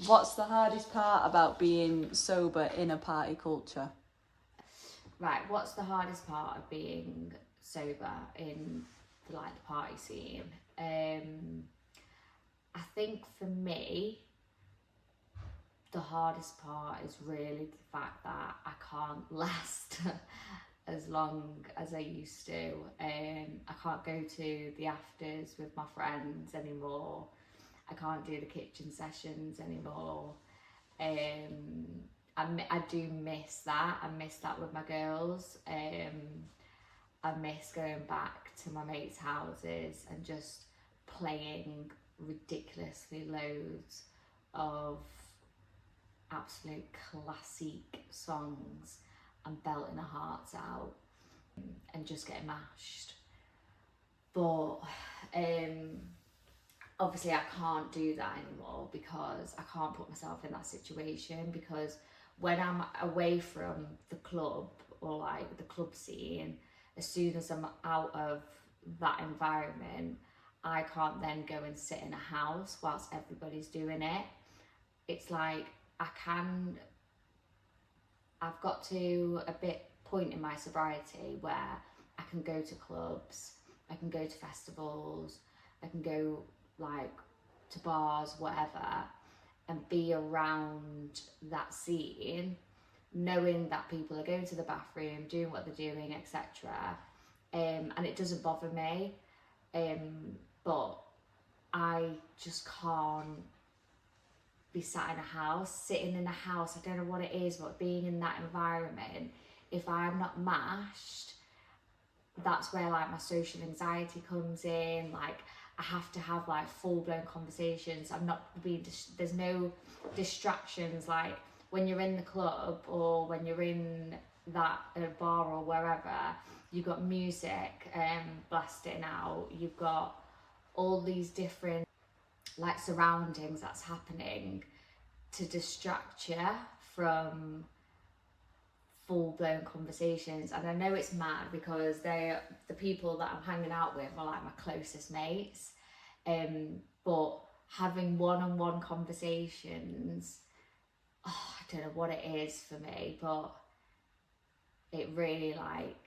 What's the hardest part about being sober in a party culture? Right, what's the hardest part of being sober in the party scene? I think for me, the hardest part is really the fact that I can't last as long as I used to. I can't go to the afters with my friends anymore. I can't do the kitchen sessions anymore. I do miss that. I miss that with my girls. I miss going back to my mates' houses and just playing ridiculously loads of absolute classic songs and belting our hearts out and just getting mashed. But obviously I can't do that anymore because I can't put myself in that situation, because when I'm away from the club or like the club scene, as soon as I'm out of that environment, I can't then go and sit in a house whilst everybody's doing it. It's like I've got to a bit point in my sobriety where I can go to clubs, I can go to festivals, I can go like to bars, whatever, and be around that scene, knowing that people are going to the bathroom, doing what they're doing, etc. And it doesn't bother me, but I just can't be sat in a house, sitting in a house. I don't know what it is, but being in that environment, if I'm not mashed, that's where like my social anxiety comes in. Like I have to have like full-blown conversations. I'm not being there's no distractions like when you're in the club or when you're in that bar or wherever. You've got music blasting out, you've got all these different like surroundings that's happening to distract you from full-blown conversations. And I know it's mad because they're the people that I'm hanging out with are like my closest mates, but having one-on-one conversations, I don't know what it is for me, but it really like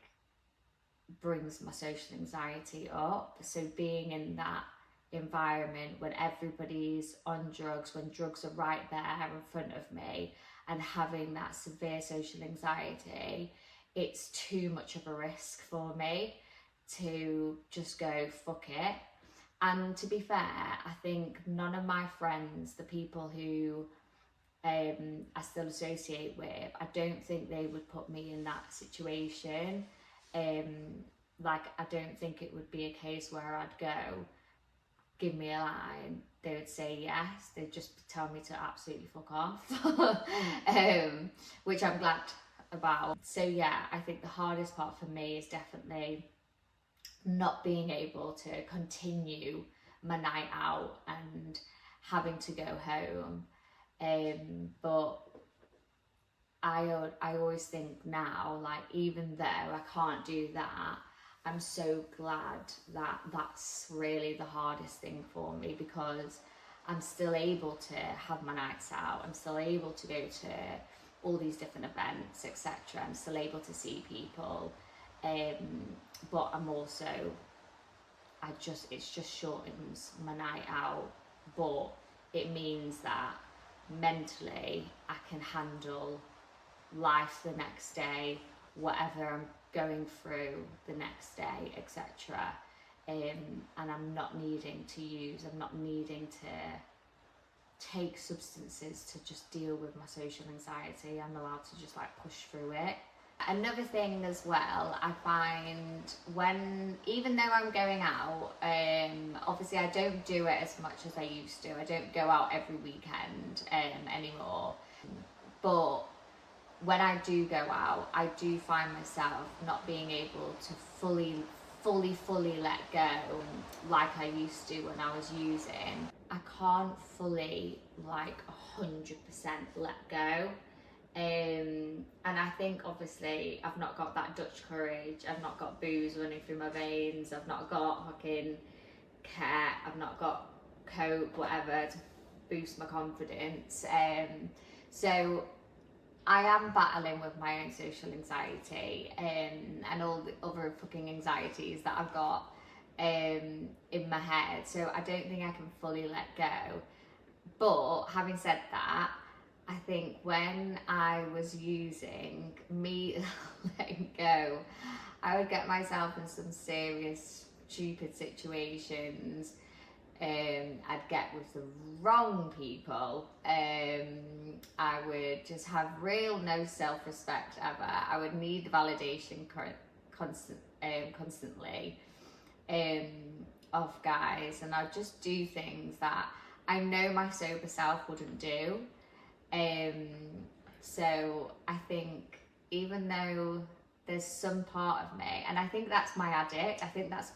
brings my social anxiety up. So being in that environment when everybody's on drugs, when drugs are right there in front of me, and having that severe social anxiety, it's too much of a risk for me to just go fuck it. And to be fair, I think none of my friends, the people who I still associate with, I don't think they would put me in that situation. Like I don't think it would be a case where I'd go, give me a line, they would say yes. They'd just tell me to absolutely fuck off, which I'm glad about. So yeah, I think the hardest part for me is definitely not being able to continue my night out and having to go home. But I always think now, like even though I can't do that, I'm so glad that that's really the hardest thing for me, because I'm still able to have my nights out, I'm still able to go to all these different events, etc. I'm still able to see people, but I'm also, it just shortens my night out, but it means that mentally I can handle life the next day, whatever I'm going through the next day, etc. And I'm not needing to take substances to just deal with my social anxiety. I'm allowed to just like push through it. Another thing as well, I find even though I'm going out, obviously I don't do it as much as I used to. I don't go out every weekend anymore. But when I do go out, I do find myself not being able to fully let go like I used to when I was using. I can't fully 100% let go. And I think obviously I've not got that Dutch courage, I've not got booze running through my veins, I've not got fucking cat, I've not got coke, whatever, to boost my confidence. So I am battling with my own social anxiety and all the other fucking anxieties that I've got in my head. So I don't think I can fully let go. But having said that, I think when I was using, me letting go, I would get myself in some serious stupid situations. I'd get with the wrong people. I would just have real no self-respect ever. I would need validation constantly of guys, and I'd just do things that I know my sober self wouldn't do. So I think even though there's some part of me, and I think that's my addict, I think that's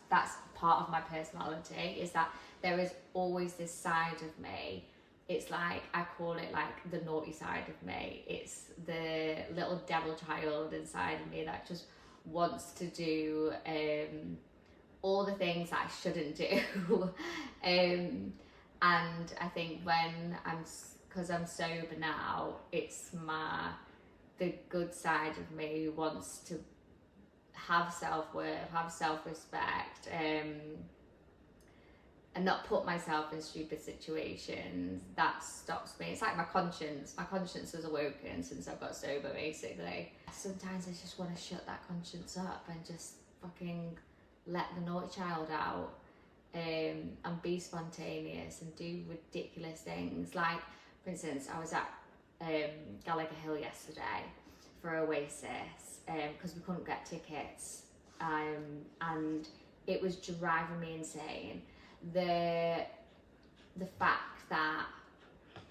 part of my personality, is that there is always this side of me. It's like, I call it like the naughty side of me. It's the little devil child inside of me that just wants to do all the things that I shouldn't do. And I think when because I'm sober now, it's the good side of me who wants to have self-worth, have self-respect, and not put myself in stupid situations. That stops me. It's like my conscience has awoken since I've got sober, basically. Sometimes I just want to shut that conscience up and just fucking let the naughty child out, and be spontaneous and do ridiculous things. Like, for instance, I was at Gallagher Hill yesterday for Oasis because we couldn't get tickets, and it was driving me insane. The fact that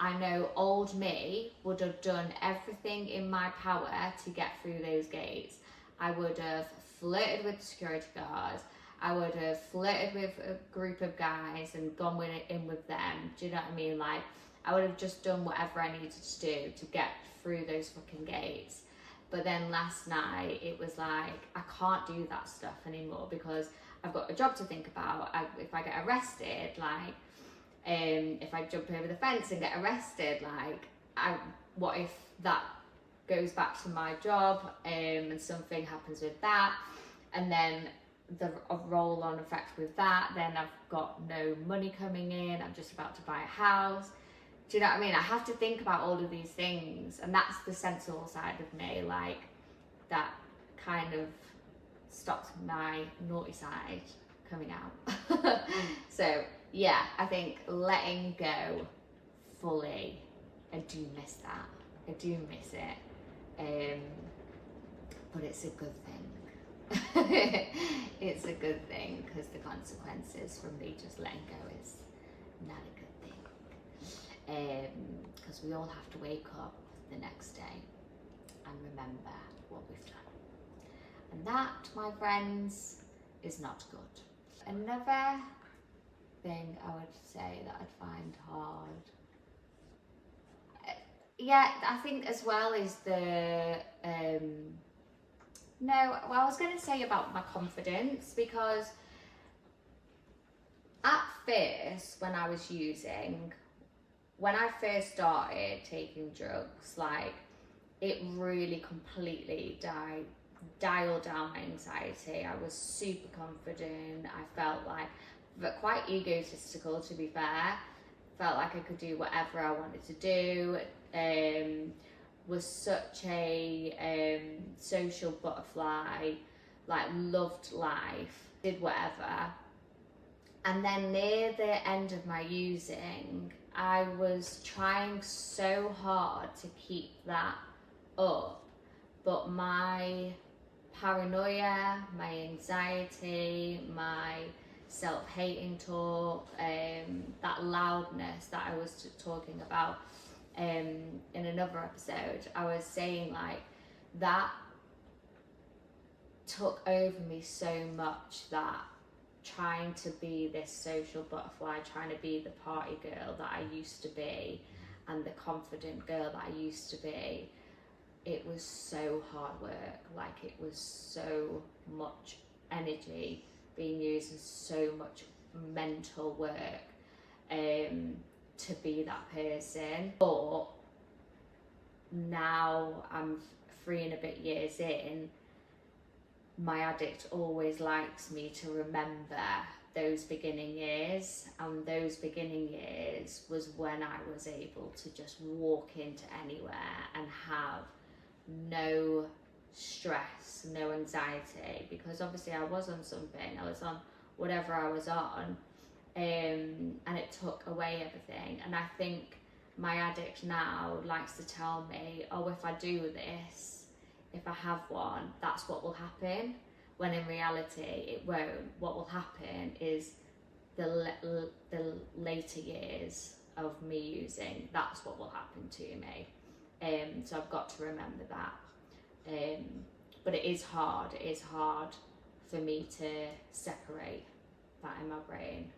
I know old me would have done everything in my power to get through those gates. I would have flirted with the security guards. I would have flirted with a group of guys and gone in with them. Do you know what I mean? Like, I would have just done whatever I needed to do to get through those fucking gates. But then last night, it was like, I can't do that stuff anymore because I've got a job to think about. If I get arrested, like, if I jump over the fence and get arrested, like, what if that goes back to my job and something happens with that, and then a roll-on effect with that, then I've got no money coming in, I'm just about to buy a house. Do you know what I mean? I have to think about all of these things, and that's the sensible side of me, like, that kind of stops my naughty side coming out. So yeah, I think letting go fully, I do miss that. I do miss it. But it's a good thing. It's a good thing because the consequences from me just letting go is not a good thing. Because we all have to wake up the next day and remember what we've done. And that, my friends, is not good. Another thing I would say that I'd find hard, yeah, I think as well is the, I was going to say about my confidence, because at first when I was using, when I first started taking drugs, like, it really completely dialed down my anxiety. I was super confident. I felt like, but quite egotistical, to be fair. Felt like I could do whatever I wanted to do. Was such a social butterfly, like, loved life, did whatever. And then near the end of my using, I was trying so hard to keep that up, but my paranoia, my anxiety, my self-hating talk, that loudness that I was talking about in another episode, I was saying, like, that took over me so much that trying to be this social butterfly, trying to be the party girl that I used to be and the confident girl that I used to be, it was so hard work. Like, it was so much energy being used and so much mental work. to be that person. But now I'm 3 and a bit years in, my addict always likes me to remember those beginning years, and those beginning years was when I was able to just walk into anywhere and have no stress, no anxiety, because obviously I was on something, I was on whatever I was on, and it took away everything. And I think my addict now likes to tell me, oh, if I do this, if I have one, that's what will happen, when in reality it won't. What will happen is the later years of me using, that's what will happen to me. So I've got to remember that. But it is hard for me to separate that in my brain.